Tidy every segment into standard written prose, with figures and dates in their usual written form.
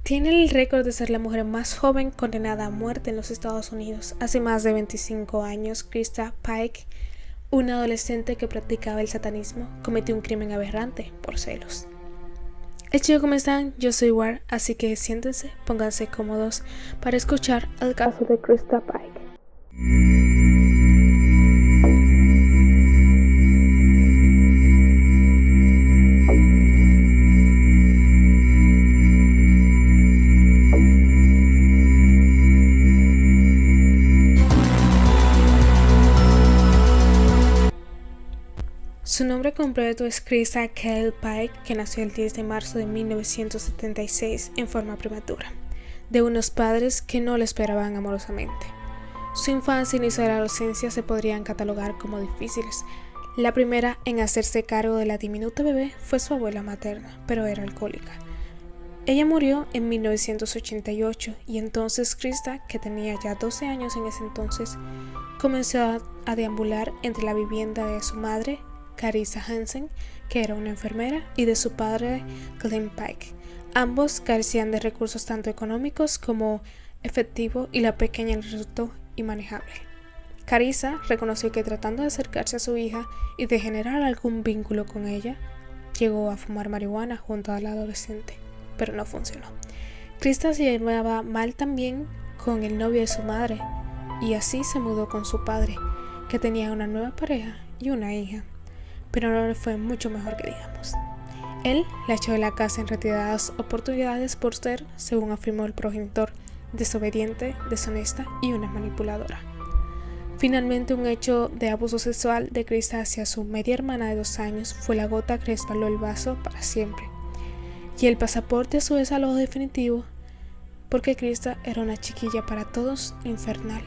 Tiene el récord de ser la mujer más joven condenada a muerte en los Estados Unidos. Hace más de 25 años, Krista Pike, una adolescente que practicaba el satanismo, cometió un crimen aberrante por celos. Hey chicos, ¿cómo están? Yo soy War, así que siéntense, pónganse cómodos para escuchar el caso de Krista Pike. Su nombre completo es Krista Kale Pike, que nació el 10 de marzo de 1976 en forma prematura, de unos padres que no la esperaban amorosamente. Su infancia y inicio de la adolescencia se podrían catalogar como difíciles. La primera en hacerse cargo de la diminuta bebé fue su abuela materna, pero era alcohólica. Ella murió en 1988 y entonces Krista, que tenía ya 12 años en ese entonces, comenzó a deambular entre la vivienda de su madre, Carissa Hansen, que era una enfermera, y de su padre, Glenn Pike. Ambos carecían de recursos tanto económicos como efectivo y la pequeña le resultó inmanejable. Carissa reconoció que tratando de acercarse a su hija y de generar algún vínculo con ella, llegó a fumar marihuana junto a la adolescente, pero no funcionó. Krista se llevaba mal también con el novio de su madre y así se mudó con su padre, que tenía una nueva pareja y una hija, pero no le fue mucho mejor que digamos. Él la echó de la casa en reiteradas oportunidades por ser, según afirmó el progenitor, desobediente, deshonesta y una manipuladora. Finalmente, un hecho de abuso sexual de Krista hacia su media hermana de 2 años fue la gota que respaldó el vaso para siempre, y el pasaporte a su desalojo definitivo, porque Krista era una chiquilla para todos infernal.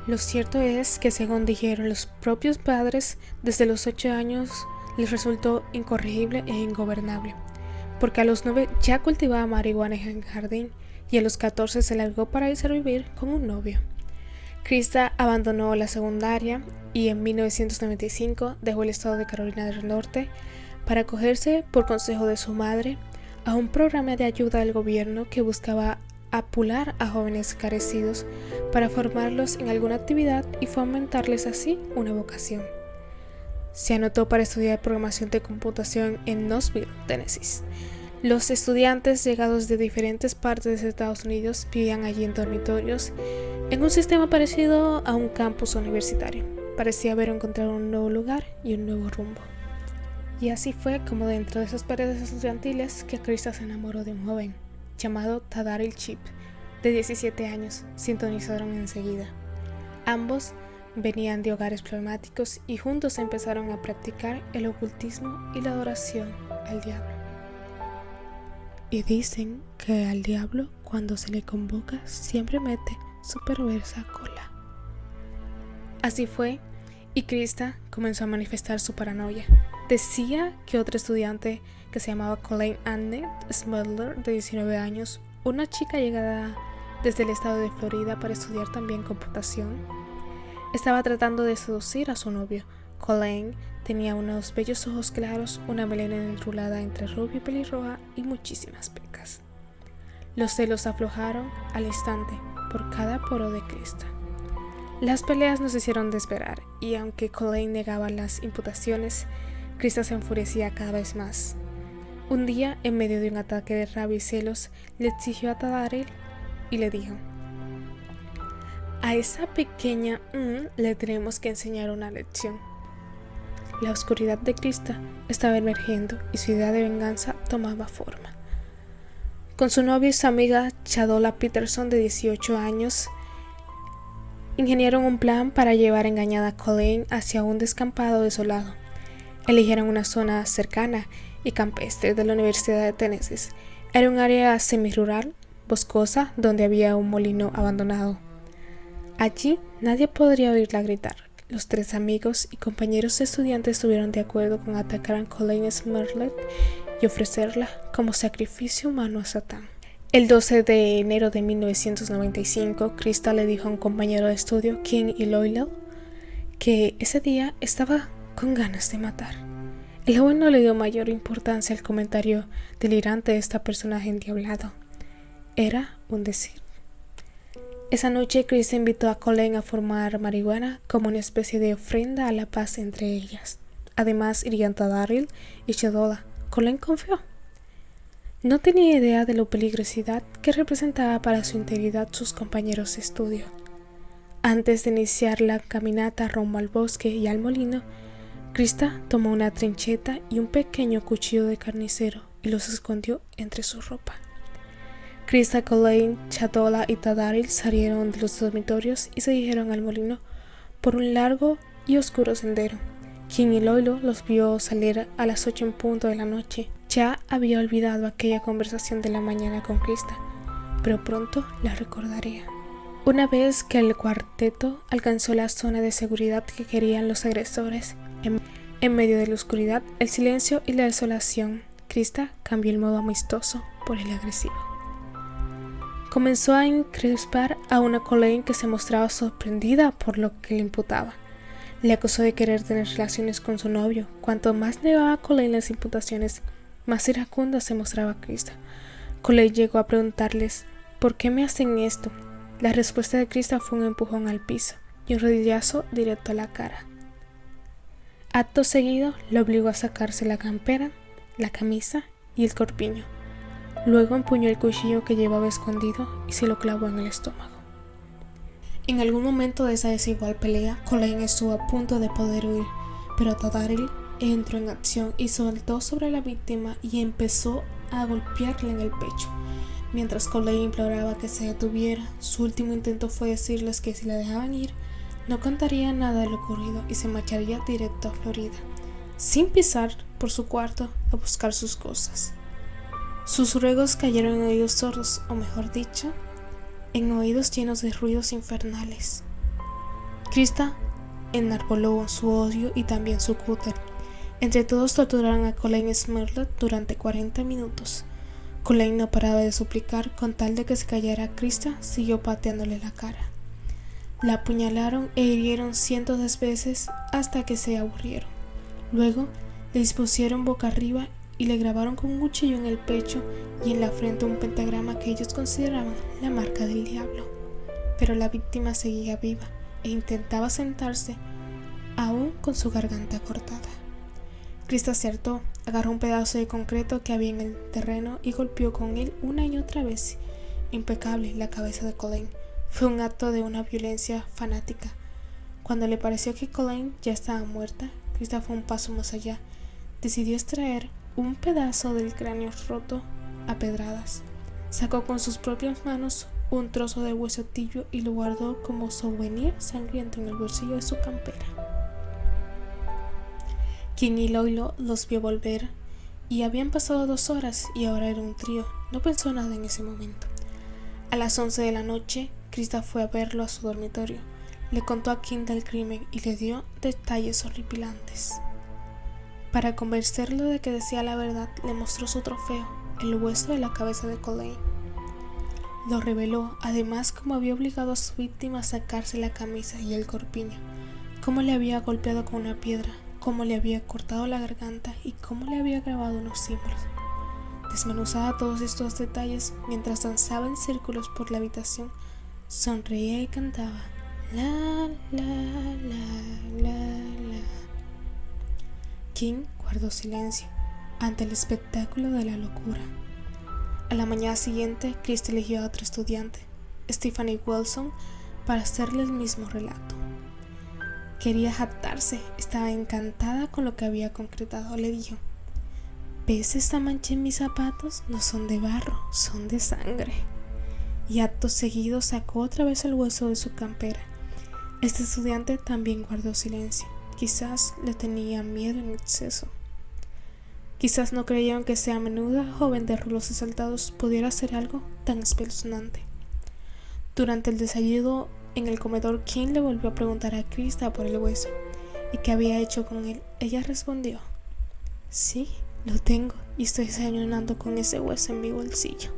Lo cierto es que, según dijeron los propios padres, desde los 8 años les resultó incorregible e ingobernable, porque a los 9 ya cultivaba marihuana en el jardín y a los 14 se largó para irse a vivir con un novio. Krista abandonó la secundaria y en 1995 dejó el estado de Carolina del Norte para acogerse, por consejo de su madre, a un programa de ayuda del gobierno que buscaba apular a jóvenes carecidos para formarlos en alguna actividad y fomentarles así una vocación. Se anotó para estudiar programación de computación en Knoxville, Tennessee. Los estudiantes llegados de diferentes partes de Estados Unidos vivían allí en dormitorios, en un sistema parecido a un campus universitario. Parecía haber encontrado un nuevo lugar y un nuevo rumbo. Y así fue como dentro de esas paredes estudiantiles que Krista se enamoró de un joven llamado Tadaril Chip, de 17 años. Sintonizaron enseguida. Ambos venían de hogares problemáticos y juntos empezaron a practicar el ocultismo y la adoración al diablo. Y dicen que al diablo, cuando se le convoca, siempre mete su perversa cola. Así fue, y Krista comenzó a manifestar su paranoia. Decía que otro estudiante que se llamaba Colleen Annette Smedler, de 19 años, una chica llegada desde el estado de Florida para estudiar también computación, estaba tratando de seducir a su novio. Colleen tenía unos bellos ojos claros, una melena enrulada entre rubia y pelirroja y muchísimas pecas. Los celos aflojaron al instante por cada poro de Krista. Las peleas no se hicieron de esperar, y aunque Colleen negaba las imputaciones, Krista se enfurecía cada vez más. Un día, en medio de un ataque de rabia y celos, le exigió a Tadaril y le dijo: a esa pequeña le tenemos que enseñar una lección. La oscuridad de Krista estaba emergiendo y su idea de venganza tomaba forma. Con su novia y su amiga Chadola Peterson, de 18 años, ingeniaron un plan para llevar engañada a Colleen hacia un descampado desolado. Eligieron una zona cercana y campestre de la Universidad de Tennessee. Era un área semirural, boscosa, donde había un molino abandonado. Allí nadie podría oírla gritar. Los 3 amigos y compañeros de estudiantes estuvieron de acuerdo con atacar a Colleen Smedler y ofrecerla como sacrificio humano a Satán. El 12 de enero de 1995, Krista le dijo a un compañero de estudio, King Iloilo, que ese día estaba con ganas de matar. El joven no le dio mayor importancia al comentario delirante de esta personaje endiablado. era un decir. Esa noche Krista invitó a Colleen a fumar marihuana como una especie de ofrenda a la paz entre ellas. Además irían Daryl y Shadola. Colleen confió. No tenía idea de la peligrosidad que representaba para su integridad sus compañeros de estudio. Antes de iniciar la caminata rumbo al bosque y al molino, Krista tomó una trincheta y un pequeño cuchillo de carnicero y los escondió entre su ropa. Krista, Colleen, Shadola y Daryl salieron de los dormitorios y se dirigieron al molino por un largo y oscuro sendero. King y Loilo los vio salir a las 8 en punto de la noche. Ya había olvidado aquella conversación de la mañana con Krista, pero pronto la recordaría. Una vez que el cuarteto alcanzó la zona de seguridad que querían los agresores, en medio de la oscuridad, el silencio y la desolación, Krista cambió el modo amistoso por el agresivo. Comenzó a encrespar a una Colleen que se mostraba sorprendida por lo que le imputaba. Le acusó de querer tener relaciones con su novio. Cuanto más negaba a Colleen las imputaciones, más iracunda se mostraba Krista. Colleen llegó a preguntarles: ¿por qué me hacen esto? La respuesta de Krista fue un empujón al piso y un rodillazo directo a la cara. Acto seguido, le obligó a sacarse la campera, la camisa y el corpiño. Luego empuñó el cuchillo que llevaba escondido y se lo clavó en el estómago. En algún momento de esa desigual pelea, Colleen estuvo a punto de poder huir, pero Daryl entró en acción y saltó sobre la víctima y empezó a golpearle en el pecho. Mientras Colleen imploraba que se detuviera, su último intento fue decirles que si la dejaban ir, no contaría nada de lo ocurrido y se marcharía directo a Florida, sin pisar por su cuarto a buscar sus cosas. Sus ruegos cayeron en oídos sordos, o mejor dicho, en oídos llenos de ruidos infernales. Krista enarboló su odio y también su cúter. Entre todos torturaron a Colleen Smerlot durante 40 minutos. Colleen no paraba de suplicar con tal de que se callara. Krista siguió pateándole la cara. La apuñalaron e hirieron cientos de veces hasta que se aburrieron. Luego le dispusieron boca arriba y le grabaron con un cuchillo en el pecho y en la frente un pentagrama que ellos consideraban la marca del diablo. Pero la víctima seguía viva e intentaba sentarse, aún con su garganta cortada. Krista se hartó, agarró un pedazo de concreto que había en el terreno y golpeó con él una y otra vez. Impecable la cabeza de Colleen. Fue un acto de una violencia fanática. Cuando le pareció que Colleen ya estaba muerta, Krista fue un paso más allá. Decidió extraer un pedazo del cráneo roto a pedradas. Sacó con sus propias manos un trozo de hueso tibio y lo guardó como souvenir sangriento en el bolsillo de su campera. King y Loilo los vio volver y habían pasado 2 horas y ahora era un trío. No pensó nada en ese momento. A las 11 de la noche, Krista fue a verlo a su dormitorio. Le contó a King del crimen y le dio detalles horripilantes. Para convencerlo de que decía la verdad, le mostró su trofeo, el hueso de la cabeza de Colleen. Lo reveló, además, cómo había obligado a su víctima a sacarse la camisa y el corpiño, cómo le había golpeado con una piedra, cómo le había cortado la garganta y cómo le había grabado unos símbolos. Desmenuzaba todos estos detalles mientras danzaba en círculos por la habitación, sonreía y cantaba la la la la la. King guardó silencio ante el espectáculo de la locura. A la mañana siguiente, Krista eligió a otro estudiante, Stephanie Wilson, para hacerle el mismo relato. Quería jactarse, estaba encantada con lo que había concretado. Le dijo: ¿ves esta mancha en mis zapatos? No son de barro, son de sangre. Y acto seguido sacó otra vez el hueso de su campera. Este estudiante también guardó silencio. Quizás le tenía miedo en exceso. Quizás no creyeron que esa menuda joven de rulos exaltados pudiera hacer algo tan espeluznante. Durante el desayuno en el comedor, King le volvió a preguntar a Krista por el hueso y qué había hecho con él. Ella respondió: sí, lo tengo y estoy desayunando con ese hueso en mi bolsillo.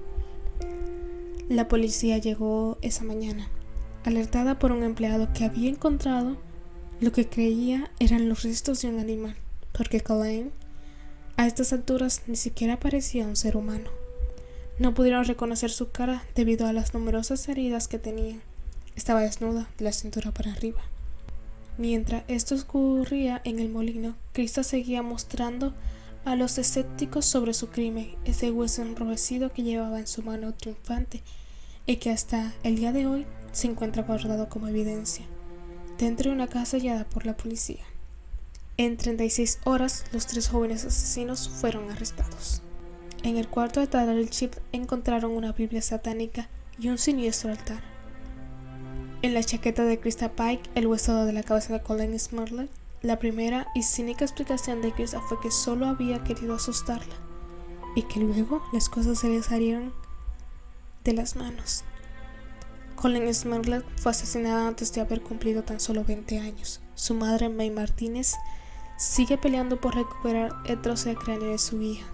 La policía llegó esa mañana, alertada por un empleado que había encontrado lo que creía eran los restos de un animal, porque Colleen a estas alturas ni siquiera parecía un ser humano. No pudieron reconocer su cara debido a las numerosas heridas que tenía. Estaba desnuda de la cintura para arriba. Mientras esto ocurría en el molino, Krista seguía mostrando a los escépticos sobre su crimen ese hueso enrojecido que llevaba en su mano triunfante y que hasta el día de hoy se encuentra guardado como evidencia dentro de una casa hallada por la policía. En 36 horas, los 3 jóvenes asesinos fueron arrestados. En el cuarto de Tyrell Chip encontraron una Biblia satánica y un siniestro altar. En la chaqueta de Krista Pike, el hueso de la cabeza de Colleen Smollett. La primera y cínica explicación de Krista fue que solo había querido asustarla y que luego las cosas se le salieron de las manos. Colleen Smollett fue asesinada antes de haber cumplido tan solo 20 años. Su madre, May Martínez, sigue peleando por recuperar el trozo de cráneo de su hija,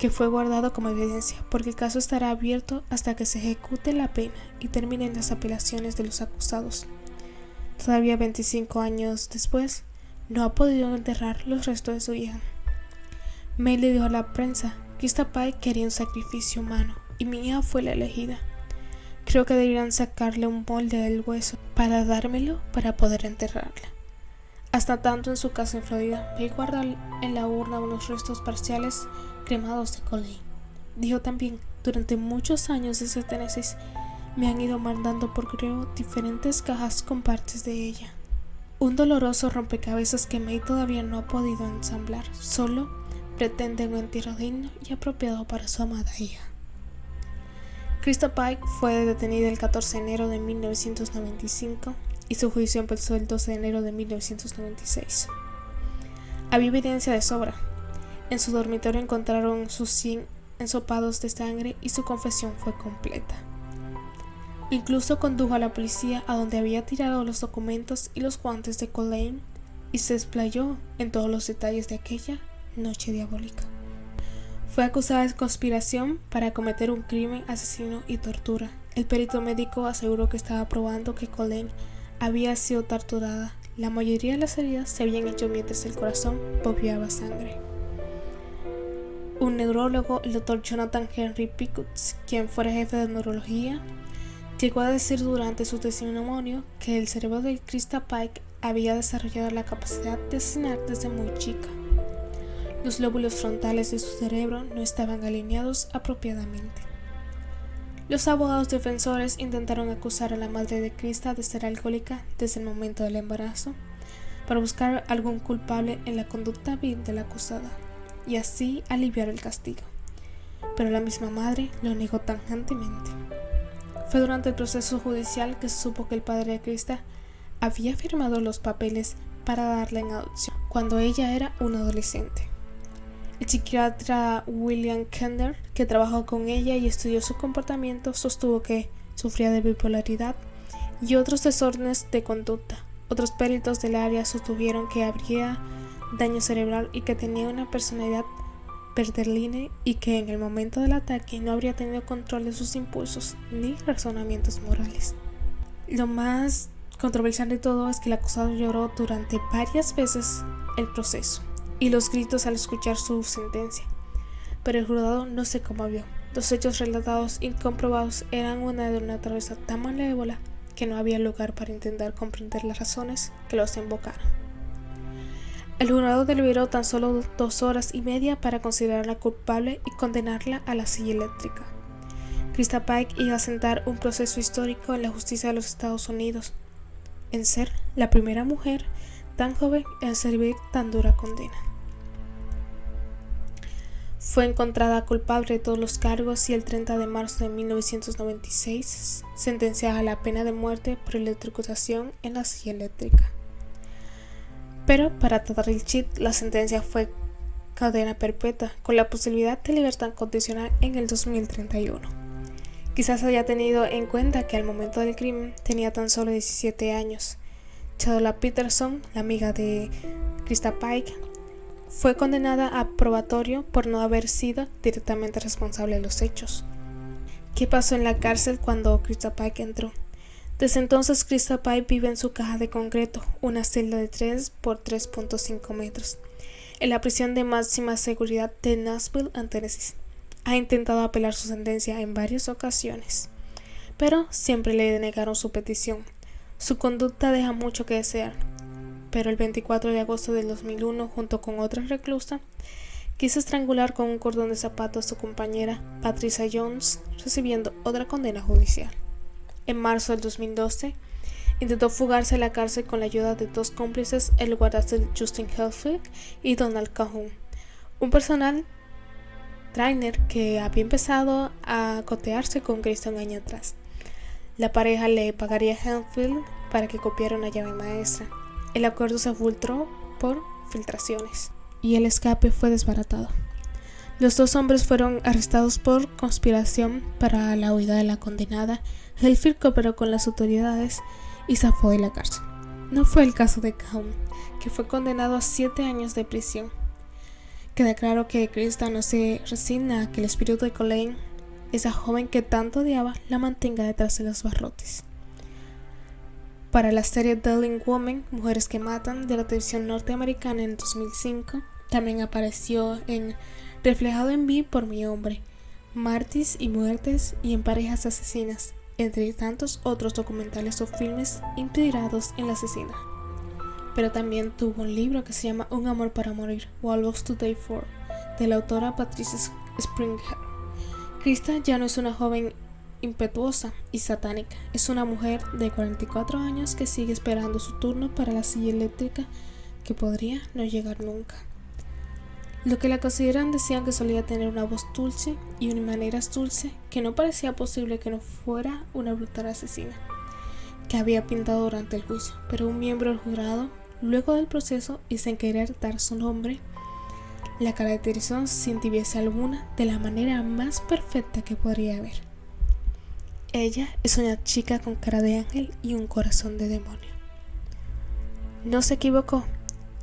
que fue guardado como evidencia, porque el caso estará abierto hasta que se ejecute la pena y terminen las apelaciones de los acusados. Todavía 25 años después, no ha podido enterrar los restos de su hija. May le dijo a la prensa: Krista Pike quería un sacrificio humano y mi hija fue la elegida. Creo que deberían sacarle un molde del hueso para dármelo para poder enterrarla. Hasta tanto, en su casa en Florida, May guarda en la urna unos restos parciales cremados de Colleen. Dijo también: durante muchos años desde Tennessee me han ido mandando por correo diferentes cajas con partes de ella. Un doloroso rompecabezas que May todavía no ha podido ensamblar. Solo pretende un entierro digno y apropiado para su amada hija. Krista Pike fue detenida el 14 de enero de 1995 y su juicio empezó el 12 de enero de 1996. Había evidencia de sobra. En su dormitorio encontraron sus 100 ensopados de sangre y su confesión fue completa. Incluso condujo a la policía a donde había tirado los documentos y los guantes de Colleen y se explayó en todos los detalles de aquella noche diabólica. Fue acusada de conspiración para cometer un crimen, asesino y tortura. El perito médico aseguró que estaba probando que Colleen había sido torturada. La mayoría de las heridas se habían hecho mientras el corazón bombeaba sangre. Un neurólogo, el Dr. Jonathan Henry Pickett, quien fuera jefe de neurología, llegó a decir durante su testimonio que el cerebro de Krista Pike había desarrollado la capacidad de asesinar desde muy chica. Los lóbulos frontales de su cerebro no estaban alineados apropiadamente. Los abogados defensores intentaron acusar a la madre de Krista de ser alcohólica desde el momento del embarazo, para buscar algún culpable en la conducta vil de la acusada y así aliviar el castigo, pero la misma madre lo negó tajantemente. Fue durante el proceso judicial que se supo que el padre de Krista había firmado los papeles para darla en adopción cuando ella era una adolescente. El psiquiatra William Kender, que trabajó con ella y estudió su comportamiento, sostuvo que sufría de bipolaridad y otros desórdenes de conducta. Otros peritos del área sostuvieron que habría daño cerebral y que tenía una personalidad borderline y que en el momento del ataque no habría tenido control de sus impulsos ni razonamientos morales. Lo más controversial de todo es que el acusado lloró durante varias veces el proceso y los gritos al escuchar su sentencia, pero el jurado no se conmovió. Los hechos relatados y comprobados eran de una naturaleza tan malévola que no había lugar para intentar comprender las razones que los invocaron. El jurado deliberó tan solo 2 horas y media para considerarla culpable y condenarla a la silla eléctrica. Krista Pike iba a sentar un proceso histórico en la justicia de los Estados Unidos, en ser la primera mujer tan joven en recibir tan dura condena. Fue encontrada culpable de todos los cargos y el 30 de marzo de 1996 sentenciada a la pena de muerte por electrocutación en la silla eléctrica. Pero para Tyrell Chip la sentencia fue cadena perpetua con la posibilidad de libertad condicional en el 2031. Quizás haya tenido en cuenta que al momento del crimen tenía tan solo 17 años. Chadola Peterson, la amiga de Krista Pike, fue condenada a probatorio por no haber sido directamente responsable de los hechos. ¿Qué pasó en la cárcel cuando Krista Pike entró? Desde entonces, Krista Pike vive en su caja de concreto, una celda de 3 por 3.5 metros, en la prisión de máxima seguridad de Nashville, Tennessee. ha intentado apelar su sentencia en varias ocasiones, pero siempre le denegaron su petición. Su conducta deja mucho que desear, pero el 24 de agosto del 2001, junto con otra reclusa, quiso estrangular con un cordón de zapato a su compañera Patricia Jones, recibiendo otra condena judicial. En marzo del 2012, intentó fugarse de la cárcel con la ayuda de dos cómplices, el guardacel Justin Helfrich y Donald Calhoun, un personal trainer que había empezado a cotearse con Krista un año atrás. La pareja le pagaría a Helfrich para que copiara una llave maestra. El acuerdo se filtró por filtraciones y el escape fue desbaratado. Los dos hombres fueron arrestados por conspiración para la huida de la condenada. Helfrich cooperó con las autoridades y zafó de la cárcel. No fue el caso de Calhoun, que fue condenado a 7 años de prisión. Queda claro que Krista no se resigna a que el espíritu de Colleen, esa joven que tanto odiaba, la mantenga detrás de los barrotes. Para la serie Darling Women, Mujeres que Matan, de la televisión norteamericana en 2005, también apareció en Reflejado en mí por mi hombre, Martis y Muertes y En parejas asesinas, entre tantos otros documentales o filmes inspirados en la asesina. Pero también tuvo un libro que se llama Un amor para morir, What Loves to Die For, de la autora Patricia Springer. Krista ya no es una joven impetuosa y satánica, es una mujer de 44 años que sigue esperando su turno para la silla eléctrica que podría no llegar nunca. Lo que la consideran decían que solía tener una voz dulce y una maneras dulce, que no parecía posible que no fuera una brutal asesina, que había pintado durante el juicio, pero un miembro del jurado, luego del proceso y sin querer dar su nombre, la caracterizó sin tibieza alguna de la manera más perfecta que podría haber. Ella es una chica con cara de ángel y un corazón de demonio. No se equivocó,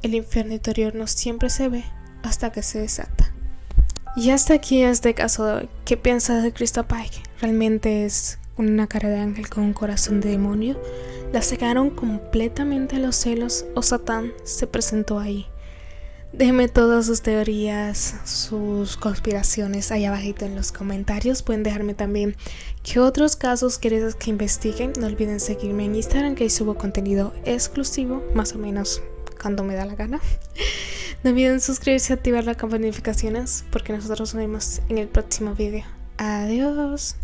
el infierno interior no siempre se ve hasta que se desata. Y hasta aquí este caso de hoy. ¿Qué piensas de Krista Pike? ¿Realmente es una cara de ángel con un corazón de demonio? ¿La cegaron completamente a los celos o Satán se presentó ahí? Déjenme todas sus teorías, sus conspiraciones ahí abajito en los comentarios. Pueden dejarme también qué otros casos quieres que investiguen. No olviden seguirme en Instagram, que ahí subo contenido exclusivo, más o menos cuando me da la gana. No olviden suscribirse y activar la campana de notificaciones, porque nosotros nos vemos en el próximo video. Adiós.